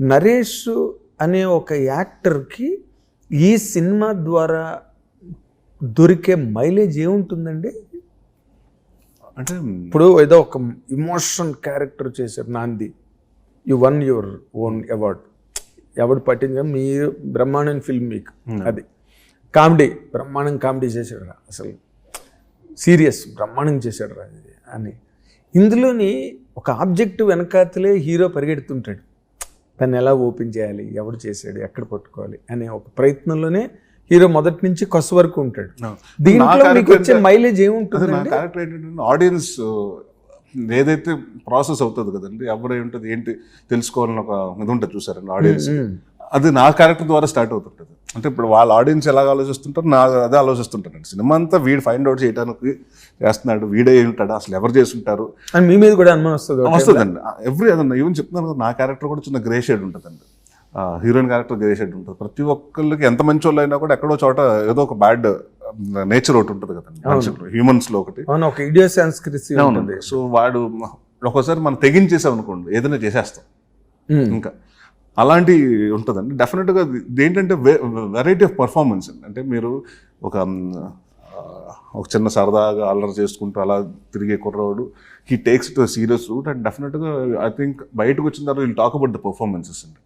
నరేష్ అనే ఒక యాక్టర్కి ఈ సినిమా ద్వారా దొరికే మైలేజ్ ఏముంటుందండి? అంటే ఇప్పుడు ఏదో ఒక ఇమోషన్ క్యారెక్టర్ చేశారు నాంది, you one your own award, ఎవడు పట్టింది మీరు బ్రహ్మాండం ఫిల్మ్ మీకు. అది కామెడీ, బ్రహ్మాండం కామెడీ చేశాడు రా, అసలు సీరియస్ బ్రహ్మాండం చేశాడు రా అని. ఇందులోని ఒక ఆబ్జెక్ట్ వెనకాతలే హీరో పరిగెడుతుంటాడు, దాన్ని ఎలా ఓపెన్ చేయాలి, ఎవడు చేశాడు, ఎక్కడ పట్టుకోవాలి అనే ఒక ప్రయత్నంలోనే హీరో మొదటి నుంచి కొస వరకు ఉంటాడు. దీంట్లో మీకు వచ్చే మైలేజ్ ఏముంటుంది? నా క్యారెక్టర్ ఏంటంటే ఆడియన్స్ ఏదైతే ప్రాసెస్ అవుతుంది కదండి, ఎవరై ఉంటుంది ఏంటి తెలుసుకోవాలని ఒక ఇది ఉంటుంది చూసారండి ఆడియన్స్, అది నా క్యారెక్టర్ ద్వారా స్టార్ట్ అవుతుంటుంది. అంటే ఇప్పుడు వాళ్ళ ఆడియన్స్ ఎలాగ ఆలోచిస్తుంటారు, నా అదే ఆలోచిస్తుంటానండి. సినిమా అంతా వీడు ఫైండ్ అవుట్ చేయడానికి చేస్తున్నాడు, వీడే ఉంటాడు, అసలు ఎవరు చేస్తుంటారు అని మీ మీద కూడా అనుమానం వస్తుందండి. అదన్నా ఈవెన్ చెప్తున్నాను కదా, నా క్యారెక్టర్ కూడా చిన్న గ్రే షేడ్ ఉంటుందండి, హీరోయిన్ క్యారెక్టర్ గ్రే షేడ్ ఉంటుంది. ప్రతి ఒక్కరికి ఎంత మంచి వాళ్ళు అయినా కూడా ఎక్కడో చోట ఏదో ఒక బ్యాడ్ నేచర్ ఒకటి ఉంటుంది కదండి హ్యూమన్స్ లో ఒకటి. సో వాడు ఒక్కోసారి మనం తెగించేసాం అనుకోండి, ఏదైనా చేసేస్తాం ఇంకా, అలాంటి ఉంటుందండి. డెఫినెట్గా ఏంటంటే వెరైటీ ఆఫ్ పర్ఫార్మెన్స్ అండి. అంటే మీరు ఒక చిన్న సరదాగా అల్లరి చేసుకుంటూ అలా తిరిగే కుర్రవాడు, he takes it serious route, and డెఫినెట్గా ఐ థింక్ బయటకు వచ్చిన తర్వాత will talk about the performances అండి.